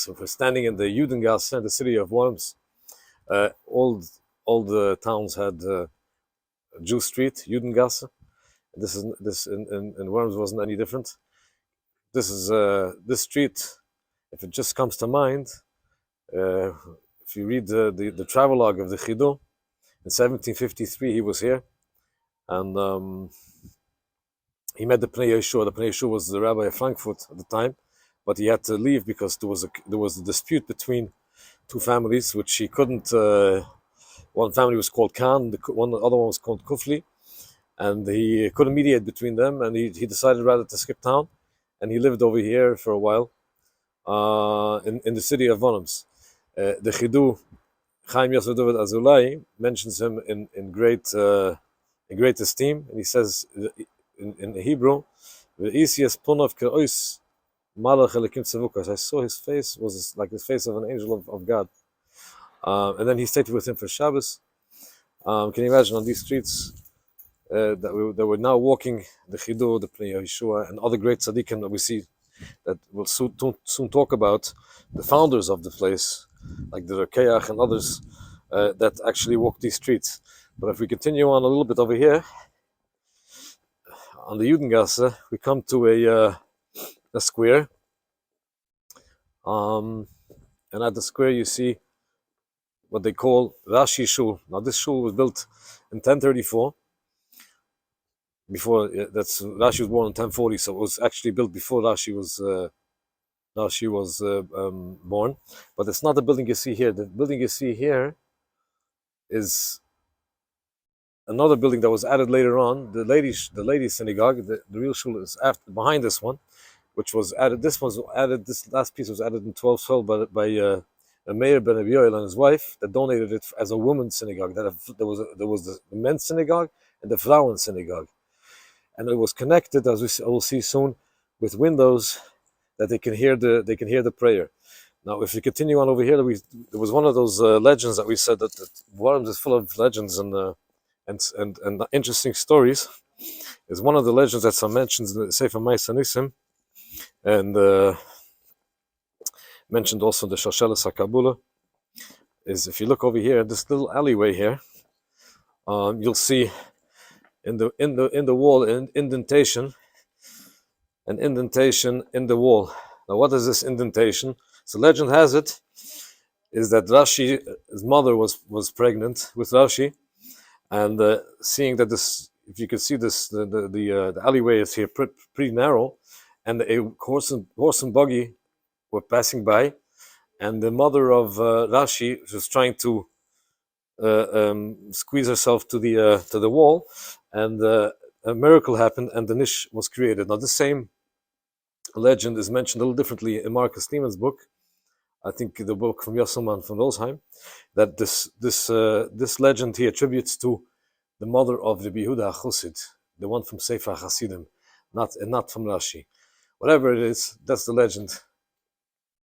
So we're standing in the Judengasse, the city of Worms. All the towns had Jew Street, Judengasse. This in Worms wasn't any different. This is this street. If it just comes to mind, if you read the travelogue of the Chidu, in 1753 he was here, and he met the Pnei Yeshua. The Pnei Yeshua was the rabbi of Frankfurt at the time, but he had to leave because there was a dispute between two families, which he couldn't. One family was called Khan, the other one was called Kufli, and he couldn't mediate between them, and he decided rather to skip town, and he lived over here for a while, in the city of Worms. The Chidu, Chaim Yosef David Azulai, mentions him in great esteem, and he says in Hebrew, I saw his face was like the face of an angel of God. And then he stayed with him for Shabbos. Can you imagine on these streets that we're now walking the Chidu, the Pnei Yeshua, and other great tzaddikim that we see that we'll soon talk about, the founders of the place, like the Rekeach and others that actually walk these streets. But if we continue on a little bit over here, on the Judengasse, we come to a square, and at the square you see what they call Rashi Shul. Now this shul was built in 1034. Rashi was born in 1040, so it was actually built before Rashi was born. But it's not the building you see here. The building you see here is another building that was added later on. The ladies synagogue. The real shul is behind this one, which was added. This last piece was added in 1212 by Meir ben Abioel and his wife, that donated it as a women's synagogue. There was the men's synagogue and the Frauen synagogue, and it was connected, as we will see soon, with windows that they can hear the prayer. Now, if we continue on over here, there was one of those legends that we said that Worms is full of legends and interesting stories. Is one of the legends that's mentioned in the Sefer Ma'aseh Nisim, and mentioned also in the Shoshelas HaKabula, is if you look over here, this little alleyway here, you'll see in the wall an indentation in the wall. Now, what is this indentation? So legend has it is that Rashi's mother was pregnant with Rashi, and seeing that this, if you can see this, the alleyway is here pretty narrow, and a horse and buggy were passing by, and the mother of Rashi was trying to squeeze herself to the wall, and a miracle happened, and the niche was created. Now, the same legend is mentioned a little differently in Marcus Niemann's book. I think the book from Yosselman from Rosheim, that this legend he attributes to the mother of Rabbi Yehuda HaChassid, the one from Sefer HaChasidim, not from Rashi. Whatever it is, that's the legend